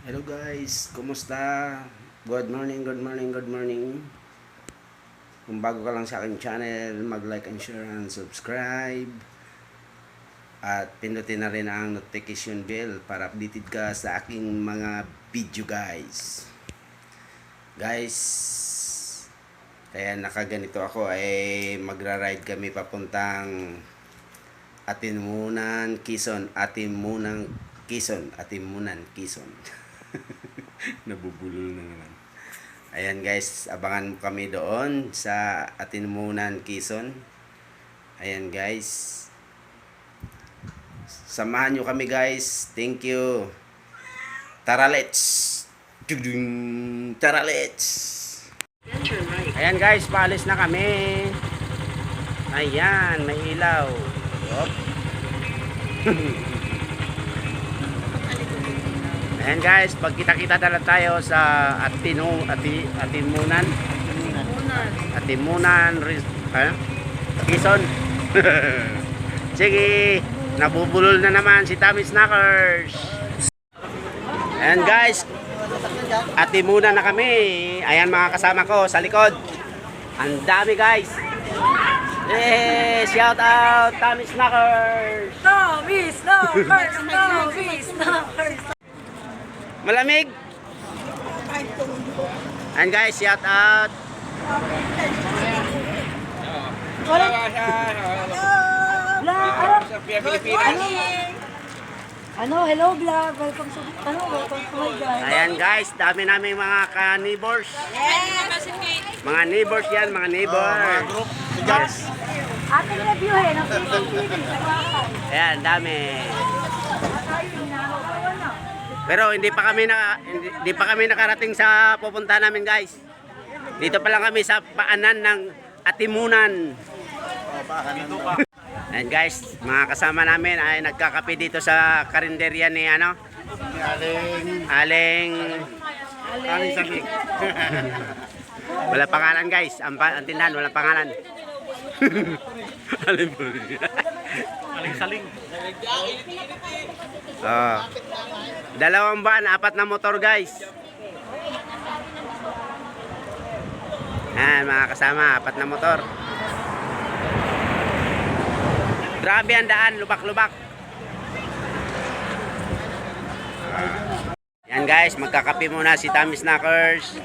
Hello guys, kumusta? Good morning, good morning, good morning. Kung bago ka lang sa aking channel, mag-like and share and subscribe. At pindutin na rin ang notification bell para updated ka sa aking mga video guys. Guys, kaya nakaganito ako ay magra-ride kami papuntang Atimunan, Quezon. Atimunan, Quezon. Nabubulol na naman. Ayan guys, abangan mo kami doon sa Atimunan, Quezon. Ayan guys. Samahan nyo kami guys. Thank you. Tara let's. Tara let's. Ayan guys, paalis na kami. Ayan, may ilaw. Yup. Ayan guys, pagkita-kita na lang tayo sa Atimunan, Quezon. Sige, nabubulol na naman si Tommy Snackers. Ayan guys, Atimunan na kami. Ayan mga kasama ko sa likod. Ang dami guys. Shout out Tommy Snackers. Tommy Snackers, Tommy Snackers. Malamig. And guys, shout out. Hello vlog. Welcome to my guys. Ayan guys, dami namin mga ka-neighbors. Mga neighbors yan, mga neighbors. Mga group. Yes. Ating reviewin ang TV sa bahay. Ayan, dami. Pero hindi pa kami nakarating sa pupunta namin guys. Dito pa lang kami sa paanan ng Atimunan. And guys, mga kasama namin ay nagkakape dito sa karinderya ni Aling Samik. Wala pangalan guys. Ang tindahan wala pangalan. Aling Saling. Oh. 2 van, 4 na motor guys. Yan mga kasama, 4 na motor. Grabe ang daan, lubak-lubak. Yan guys, magkakape muna si Tommy Snackers.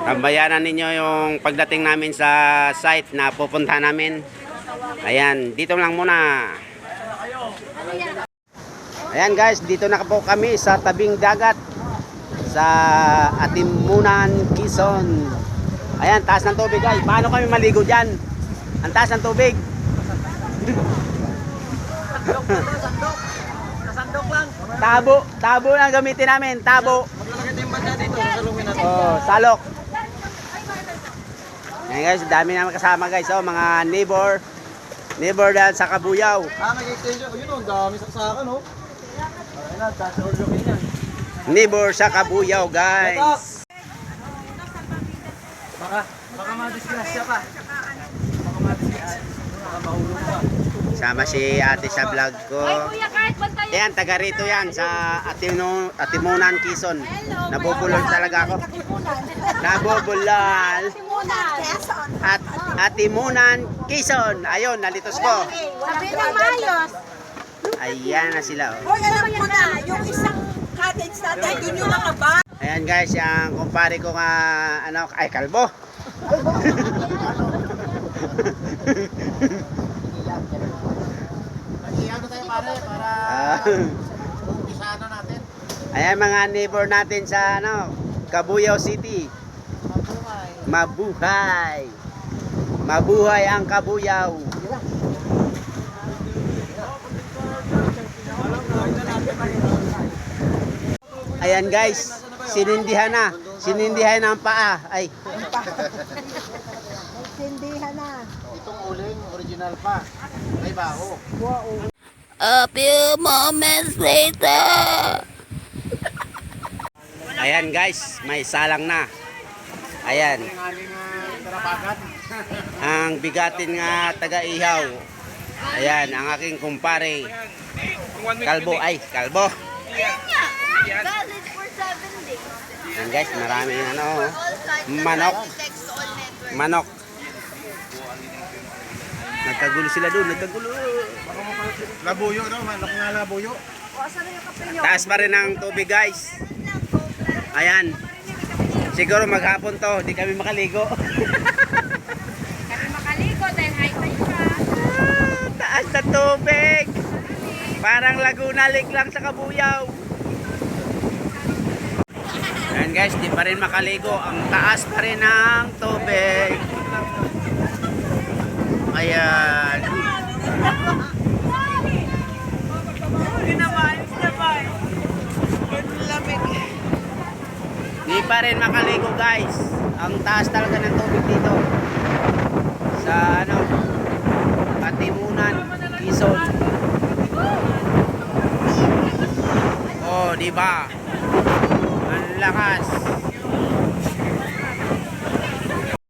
Tambayanan ninyo yung pagdating namin sa site na pupunta namin. Ayan, dito lang muna. Ayan guys, dito na po kami sa tabing dagat sa Atimunan, Quezon. Ayan, taas ng tubig guys. Paano kami maligo dyan? Ang taas ng tubig. Sandok lang. Tabo lang gamitin namin, tabo. Maglalagay tayong banda dito sa salungin natin. Oh, salok. Ayan guys, dami naman kasama guys. Oh, mga neighbor dahil sa Kabuyaw. Nag-extension. Yun o, ang dami saksakan o. Ayun na, taas na ulokin yan. Neighbor sa Kabuyaw guys. Baka madisgrasya pa. Baka madisgrasya. Baka mahulog pa. Sama si ate sa vlog ko. Kuya, kahit bantayan. Ayan, taga rito yan sa Atimunan, Quezon. Nabubulol talaga ako. Nabubulol. At Atimunan, Quezon. Ayun, nalitos ko. Sabi ng maayos. Ayan na sila. Oh. Hoy, alam ko na, yung isang cottage natin, doon yung nakaba. Ayan guys, yung kumpare ko nga, ay kalbo. Nag-iano tayo pare para umpisano natin. Ayan mga neighbor natin sa Kabuyaw City. Mabuhay. Mabuhay ang Kabuyaw. Ayan guys, sinindihan ang paa. Ay. Sindihan na. Itong uling original pa. May baho. A few moments later. Ayan guys, may salang na. Ayan, Ang aling tarapagan. ang bigatin nga taga-ihaw. Ayan, ang aking kumpare. Kalbo. College for Yan guys, maraming ano, manok. Manok. Nagkagulo sila doon, nagkagulo. Labuyo daw, manok nga labuyo. Taas pa rin ang tubig guys. Ayan. Siguro maghapon to, di kami makaligo. Kami makaligo dahil high tide pa. Taas na tubig. Parang Laguna Lake lang sa Kabuyaw. Ayan guys, di pa rin makaligo. Ang taas pa rin ng tubig. Ayan. Di pa rin makaligo guys. Ang taas talaga ng tubig dito. Sa ano, Katimunan, Quezon. Oh, di ba? Ang lakas.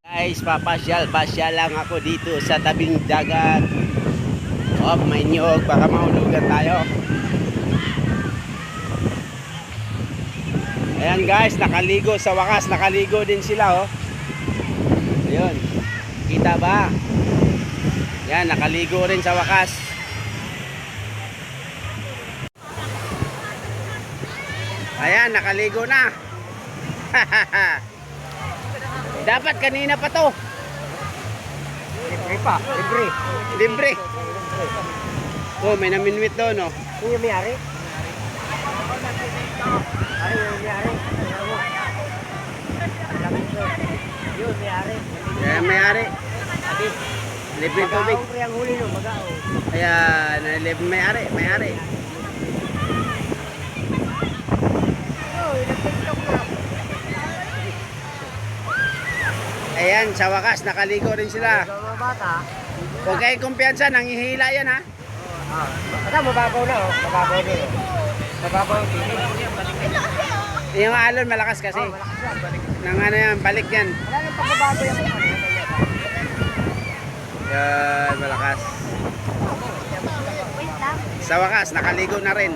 Guys, papasyal lang ako dito sa tabing dagat. Oh, may nyog, baka mahulugan tayo. Ayan guys, nakaligo sa wakas, nakaligo din sila oh. Ayun. Kita ba? Yan, nakaligo rin sa wakas. Ayan, nakaligo na. Dapat kanina pa to. Libre pa, libre. Libre. Oh, may naminwit doon oh. Yung may-ari? Ay, yung may-ari. Yun, may-ari. Ayan, may-ari. Libre tubig. Mag-aong pre ang huli no, mag-aong. Ayan, libre may-ari, may-ari. Ayan, sa wakas, nakaligo rin sila. Sa mga bata, Huwag kayong kumpiyansa, nangihila yan ha. ata mababaw na oh, mababaw din oh. Mababaw din. Yung alon malakas kasi. Malakas yan, balik. Nang ano yan, balik yan. Wala nang pagbabago yung ano. Yan, malakas. Sa wakas, nakaligo na rin.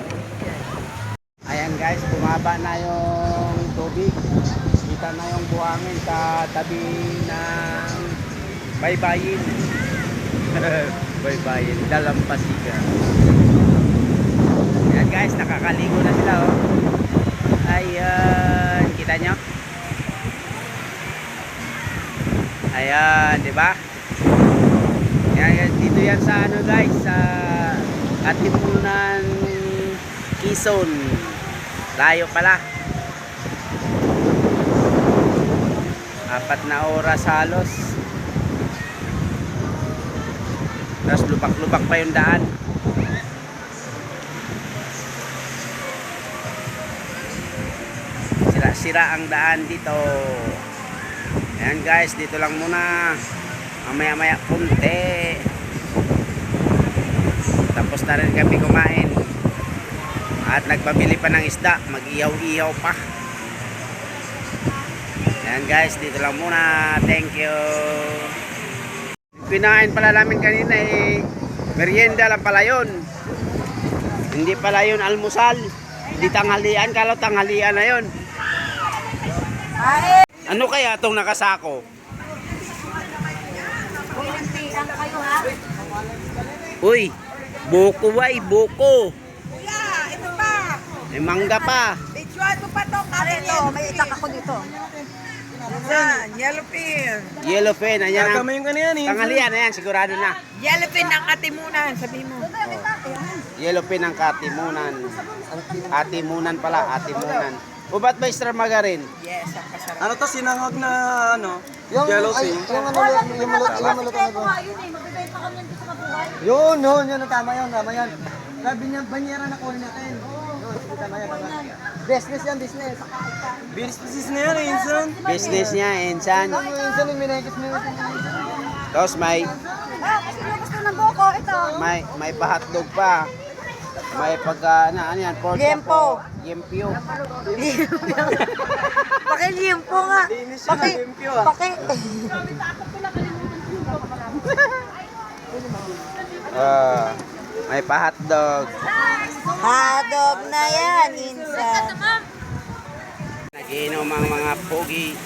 Ayan guys, bumaba na yung tubig. Kita na yung buhangin sa tabi ng Baybayin. Baybayin, Dalampasiga. Ayan guys, nakakaligo na sila oh. Ayan, kita nyo? Ayan, di ba? Ayan, dito yan sa ano guys, sa Katimunan, Quezon. Layo pala. 4 na oras halos. Tapos lubak-lubak pa yung daan. Sira-sira ang daan dito. Ayan guys, dito lang muna. Mamaya-maya punti. Tapos na rin kami kumain. At nagpabili pa ng isda. Mag-iyaw-iyaw pa. Ayan guys, dito lang muna. Thank you. Pinain pala namin kanina eh. Merienda lang pala yun. Hindi pala yun almusal. Hindi tanghalian. Kala tanghalian na yun. Ano kaya itong nakasako? Uy, buko way, buko. Kuya, ito pa. May mangga pa. Picturean mo pa to. Ito, may itak ako dito. Yan, yellow pin. Yellowfin, ayan ang Yung kanina ni. tanghalian na yan, sigurado na. Yellow pin ng Katimunan, sabi mo. Yellowfin ang Katimunan. Atimunan pala, Atimunan. O ba't ba extra margarine? Yes, ang kasarap. Ano to, sinangag na ano? Yellow fin. Yung ano, yung malutong na ba? Yun, ang tama yun. Sabi niya, banyera na kunin natin. Yun, tama yan. Business yan, business. Business na yan, insan. Business niya, insan. Minsan yung minagis mo yung Tapos may Kasi gusto ng buko, ito. may pa-hotdog pa. May pagka, ano yan? Pork Liempo. Liempyo. Pakiliempo nga. May pa-hotdog. Hadog na yan, insan. Iinom ang mga pogi.